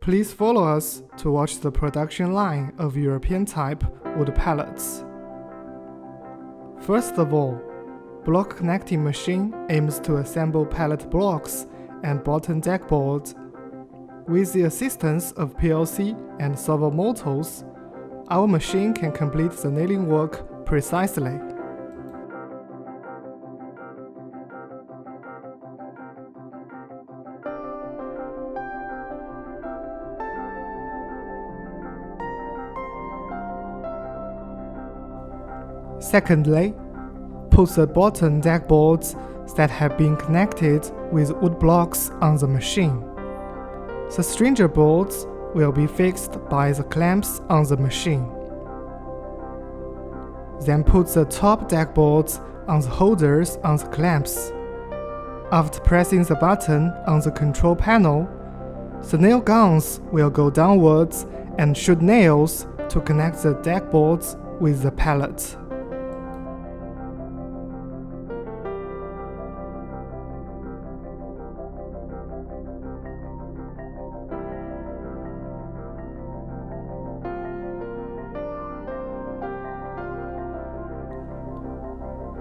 Please follow us to watch the production line of European-type wood pallets. First of all, block connecting machine aims to assemble pallet blocks and bottom deckboard. With the assistance of PLC and servo motors, our machine can complete the nailing work precisely. Secondly, put the bottom deckboards that have been connected with wood blocks on the machine. The stringer boards will be fixed by the clamps on the machine. Then put the top deckboards on the holders on the clamps. After pressing the button on the control panel, the nail guns will go downwards and shoot nails to connect the deckboards with the pallet.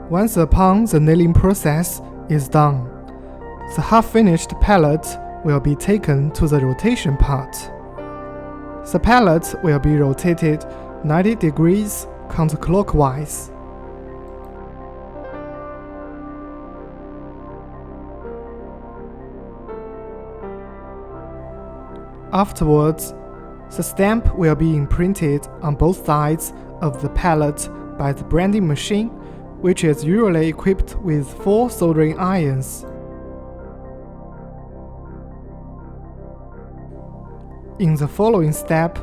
Once upon the nailing process is done, the half-finished pallet will be taken to the rotation part. The pallet will be rotated 90 degrees counterclockwise. Afterwards, the stamp will be imprinted on both sides of the pallet by the branding machine, which is usually equipped with 4 soldering irons. In the following step,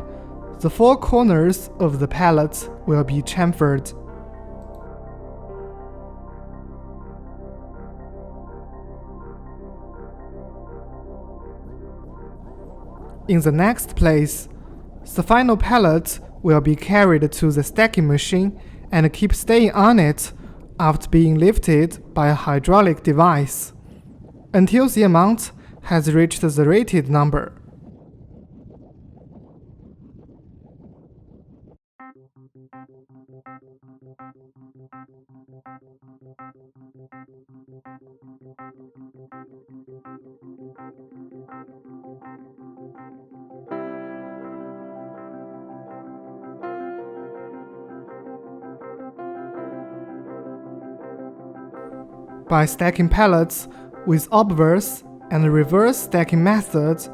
the 4 corners of the pallet will be chamfered. In the next place, the final pallet will be carried to the stacking machine and keep staying on it after being lifted by a hydraulic device, until the amount has reached the rated number. By stacking pallets with obverse and reverse stacking methods,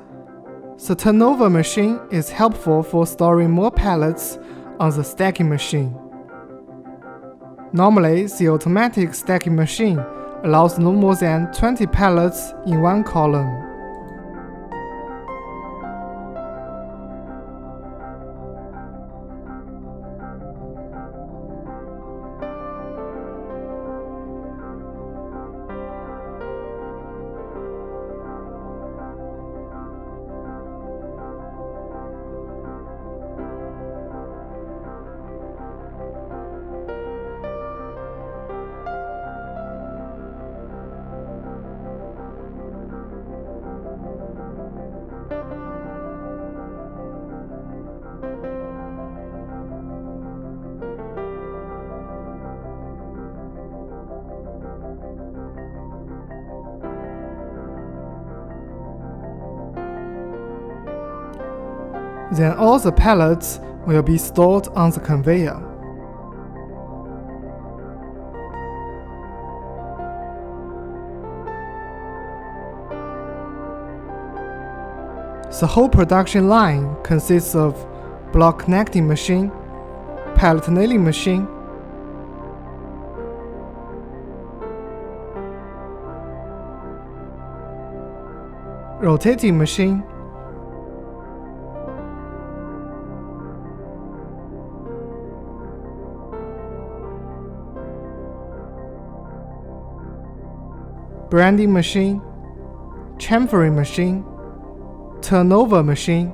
the turnover machine is helpful for storing more pallets on the stacking machine. Normally, the automatic stacking machine allows no more than 20 pallets in one column. Then all the pallets will be stored on the conveyor. The whole production line consists of block connecting machine, pallet nailing machine, rotating machine, branding machine, chamfering machine, turnover machine,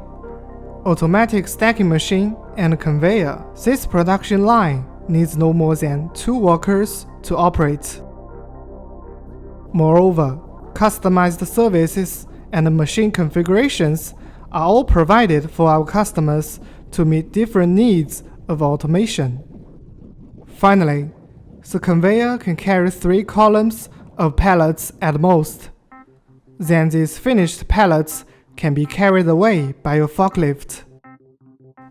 automatic stacking machine, and conveyor. This production line needs no more than 2 workers to operate. Moreover, customized services and machine configurations are all provided for our customers to meet different needs of automation. Finally, the conveyor can carry 3 columns of pallets at most. Then these finished pallets can be carried away by a forklift.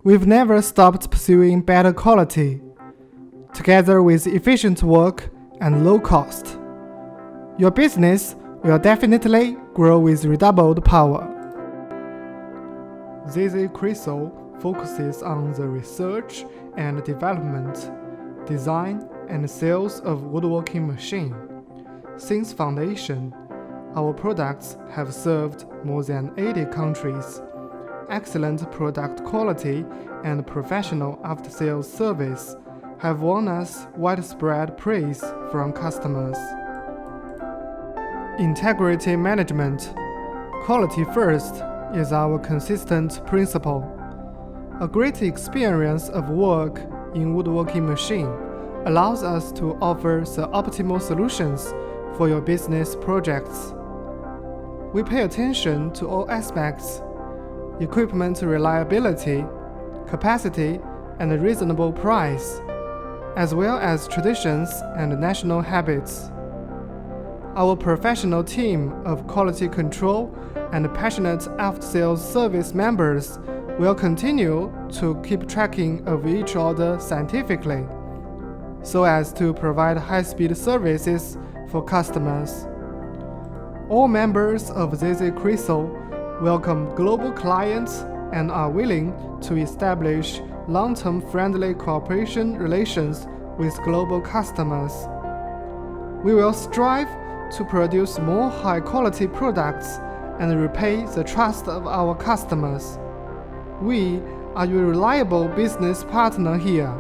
We've never stopped pursuing better quality, together with efficient work and low cost. Your business will definitely grow with redoubled power. inquriy focuses on the research and development, design and sales of woodworking machine. Since foundation, our products have served more than 80 countries. Excellent product quality and professional after-sales service have won us widespread praise from customers. Integrity management. Quality first is our consistent principle. A great experience of work in woodworking machine allows us to offer the optimal solutions for your business projects. We pay attention to all aspects: equipment reliability, capacity, and reasonable price, as well as traditions and national habits. Our professional team of quality control and passionate after-sales service members will continue to keep tracking of each order scientifically, so as to provide high-speed services for customers. All members of inquriy welcome global clients and are willing to establish long-term friendly cooperation relations with global customers. We will strive to produce more high-quality products and repay the trust of our customers. We are your reliable business partner here.